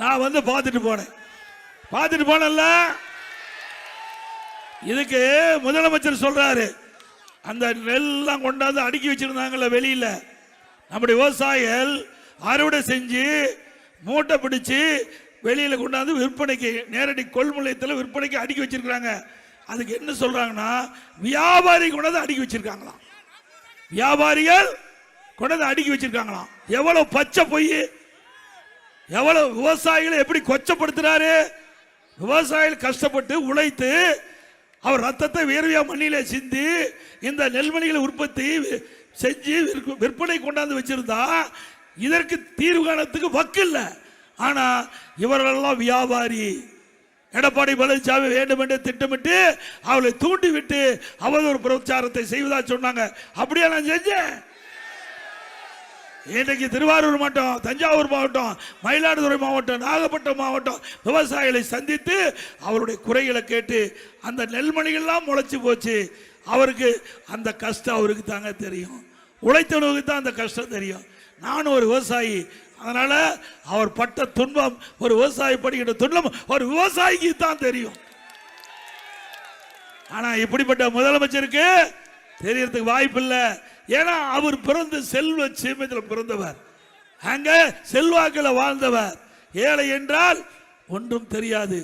நான் வந்து பார்த்துட்டு போனேன்ல. இதுக்கு முதலமைச்சர் சொல்றாரு, அந்த நெல்லாம் கொண்டாந்து அடுக்கி வச்சிருந்தாங்கல்ல வெளியில, நம்முடைய விவசாயிகள் அறுவடை செஞ்சு மூட்டை பிடிச்சு வெளியில கொண்டாந்து விற்பனைக்கு நேரடி கொள்முதலத்தில் விற்பனைக்கு அடுக்கி வச்சிருக்காங்க. அதுக்கு என்ன சொல்றாங்கன்னா, வியாபாரி கொண்டாந்து அடுக்கி வச்சிருக்காங்களாம். வியாபாரிகள் கொண்டாந்து அடுக்கி வச்சிருக்காங்களாம். எவ்வளவு பச்சை பொய், எவ்வளவு விவசாயிகளை எப்படி கொச்சப்படுத்துறாரு. விவசாயிகள் கஷ்டப்பட்டு உழைத்து அவர் ரத்தத்தை வேர்வையா மண்ணிலே சிந்தி இந்த நெல்மணிகளை உற்பத்தி செஞ்சு விற்பனை கொண்டாந்து வச்சிருந்தா இதற்கு தீர்வு காணத்துக்கு வக்கு இல்லை. ஆனா இவர்களெல்லாம் வியாபாரி. எடப்பாடி பழனிசாமி வேண்டும் என்று திட்டமிட்டு அவளை தூண்டி விட்டு அவதூறு பிரச்சாரத்தை செய்வதா சொன்னாங்க. அப்படியே நான் செஞ்சேன். இன்றைக்கு திருவாரூர் மாவட்டம், தஞ்சாவூர் மாவட்டம், மயிலாடுதுறை மாவட்டம், நாகப்பட்டினம் மாவட்டம் விவசாயிகளை சந்தித்து அவருடைய குறைகளை கேட்டு அந்த நெல்மணிகள்லாம் முளைச்சு போச்சு. அவருக்கு அந்த கஷ்டம் அவருக்கு தாங்க தெரியும். உழைத்தவனுக்கு தான் அந்த கஷ்டம் தெரியும். நானும் ஒரு விவசாயி, அதனால அவர் பட்ட துன்பம், ஒரு விவசாயி படுகின்ற துன்பம் ஒரு விவசாயிக்கு தான் தெரியும். ஆனா இப்படிப்பட்ட முதலமைச்சருக்கு தெரியறதுக்கு வாய்ப்பு இல்லை. ஏன்னா அவர் பிறந்த செல்வ சீமையில் பிறந்தவர், அங்க செல்வாக்கில் வாழ்ந்தவர். ஏழை என்றால் ஒன்றும் தெரியாது.